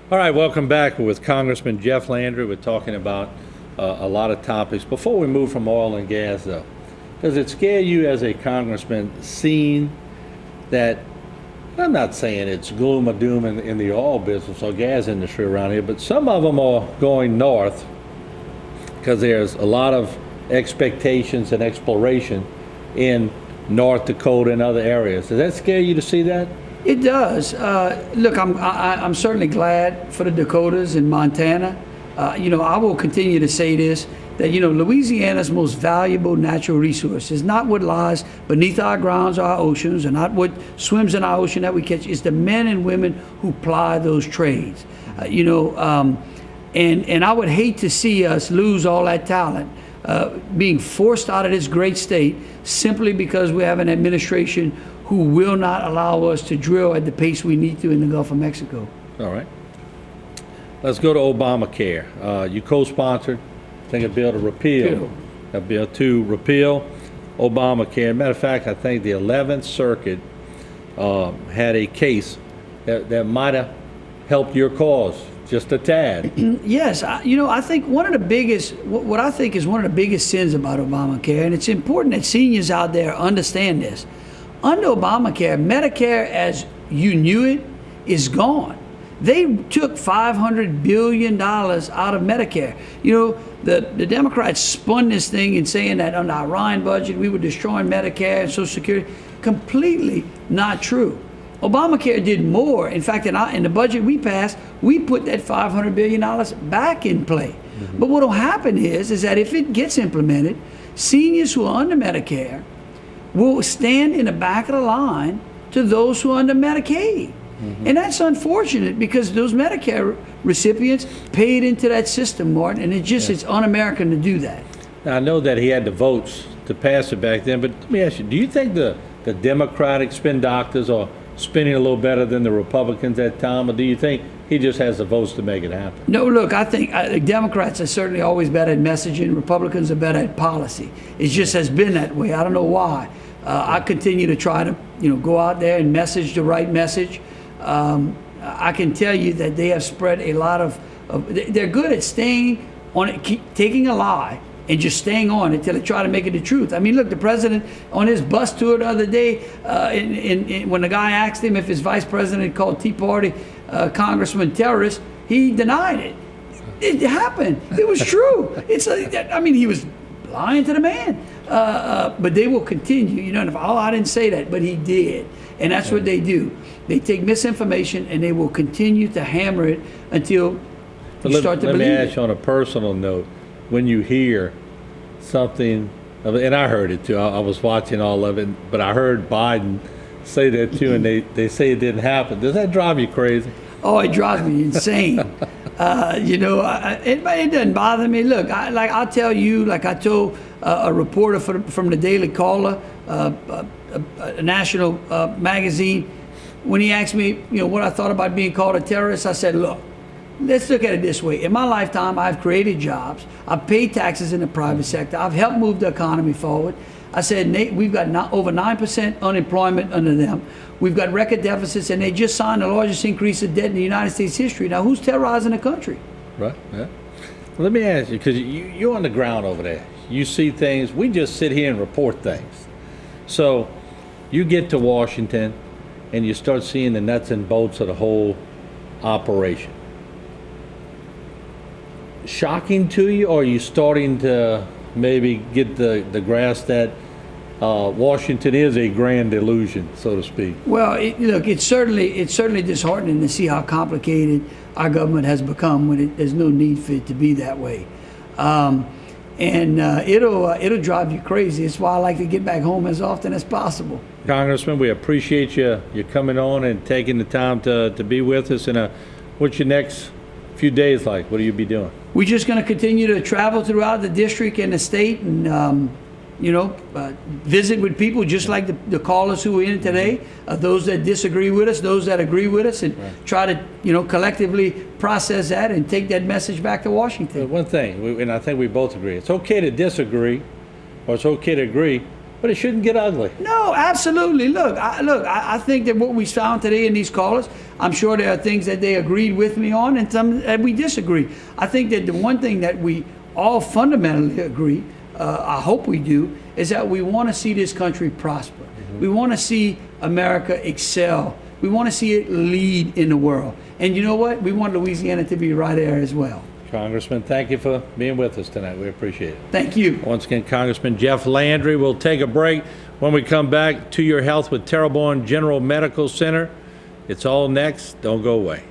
All right, welcome back. We're with Congressman Jeff Landry. We're talking about a lot of topics. Before we move from oil and gas, though, does it scare you as a congressman seeing that, I'm not saying it's gloom or doom in the oil business or gas industry around here, but some of them are going north because there's a lot of expectations and exploration in North Dakota and other areas. Does that scare you to see that? It does. Look, I'm certainly glad for the Dakotas and Montana. I will continue to say this, that, Louisiana's most valuable natural resource is not what lies beneath our grounds or our oceans, or not what swims in our ocean that we catch. It's the men and women who ply those trades. And I would hate to see us lose all that talent, being forced out of this great state simply because we have an administration who will not allow us to drill at the pace we need to in the Gulf of Mexico. All right. Let's go to Obamacare. You co-sponsored, I think, a bill to repeal Obamacare. Matter of fact, I think the 11th Circuit had a case that might have helped your cause just a tad. Yes, I think one of the biggest, what I think is one of the biggest sins about Obamacare, and it's important that seniors out there understand this. Under Obamacare, Medicare as you knew it is gone. They took $500 billion out of Medicare. The Democrats spun this thing in saying that under our Ryan budget, we were destroying Medicare and Social Security. Completely not true. Obamacare did more. In fact, in the budget we passed, we put that $500 billion back in play. Mm-hmm. But what will happen is that if it gets implemented, seniors who are under Medicare will stand in the back of the line to those who are under Medicaid. Mm-hmm. And that's unfortunate because those Medicare recipients paid into that system, Martin, and it's un-American to do that. Now, I know that he had the votes to pass it back then, but let me ask you, do you think the Democratic spin doctors are spinning a little better than the Republicans at that time, or do you think he just has the votes to make it happen? No, look, I think Democrats are certainly always better at messaging. Republicans are better at policy. It just has been that way. I don't know why. I continue to try to, go out there and message the right message. I can tell you that they have spread a lot of they're good at staying on it, taking a lie and just staying on it till they try to make it the truth. I mean, look, the president on his bus tour the other day, when the guy asked him if his vice president called Tea Party congressman terrorist, he denied it. It happened. It was true. He was lying to the man. But they will continue. I didn't say that, but he did. And that's what they do. They take misinformation and they will continue to hammer it until you start to believe it. Let me ask you on a personal note, when you hear something, and I heard it too, I was watching all of it, but I heard Biden say that too, and they say it didn't happen. Does that drive you crazy? Oh, it drives me insane. It doesn't bother me. Look, I'll tell you, like I told a reporter from the Daily Caller, a national magazine, when he asked me, what I thought about being called a terrorist, I said, look, let's look at it this way. In my lifetime, I've created jobs. I've paid taxes in the private sector. I've helped move the economy forward. I said, we've got over 9% unemployment under them. We've got record deficits, and they just signed the largest increase of debt in the United States history. Now, who's terrorizing the country? Right, yeah. Well, let me ask you, because you're on the ground over there. You see things. We just sit here and report things. So you get to Washington, and you start seeing the nuts and bolts of the whole operation. Shocking to you, or are you starting to maybe get the grasp that Washington is a grand illusion, so to speak? Well, it's certainly disheartening to see how complicated our government has become when there's no need for it to be that way. It'll drive you crazy. It's why I like to get back home as often as possible. Congressman, we appreciate you coming on and taking the time to be with us. And what's your next few days like? What will you be doing? We're just going to continue to travel throughout the district and the state and, visit with people just like the callers who were in today, those that disagree with us, those that agree with us, and try to, collectively process that and take that message back to Washington. One thing, and I think we both agree, it's okay to disagree, or it's okay to agree, but but it shouldn't get ugly. No, absolutely. Look, I think that what we found today in these callers, I'm sure there are things that they agreed with me on and some that we disagree. I think that the one thing that we all fundamentally agree, I hope we do, is that we want to see this country prosper. We want to see America excel. We want to see it lead in the world. And you know what? We want Louisiana to be right there as well. Congressman, thank you for being with us tonight. We appreciate it. Thank you. Once again, Congressman Jeff Landry. We'll take a break. When we come back, To Your Health with Terrebonne General Medical Center. It's all next. Don't go away.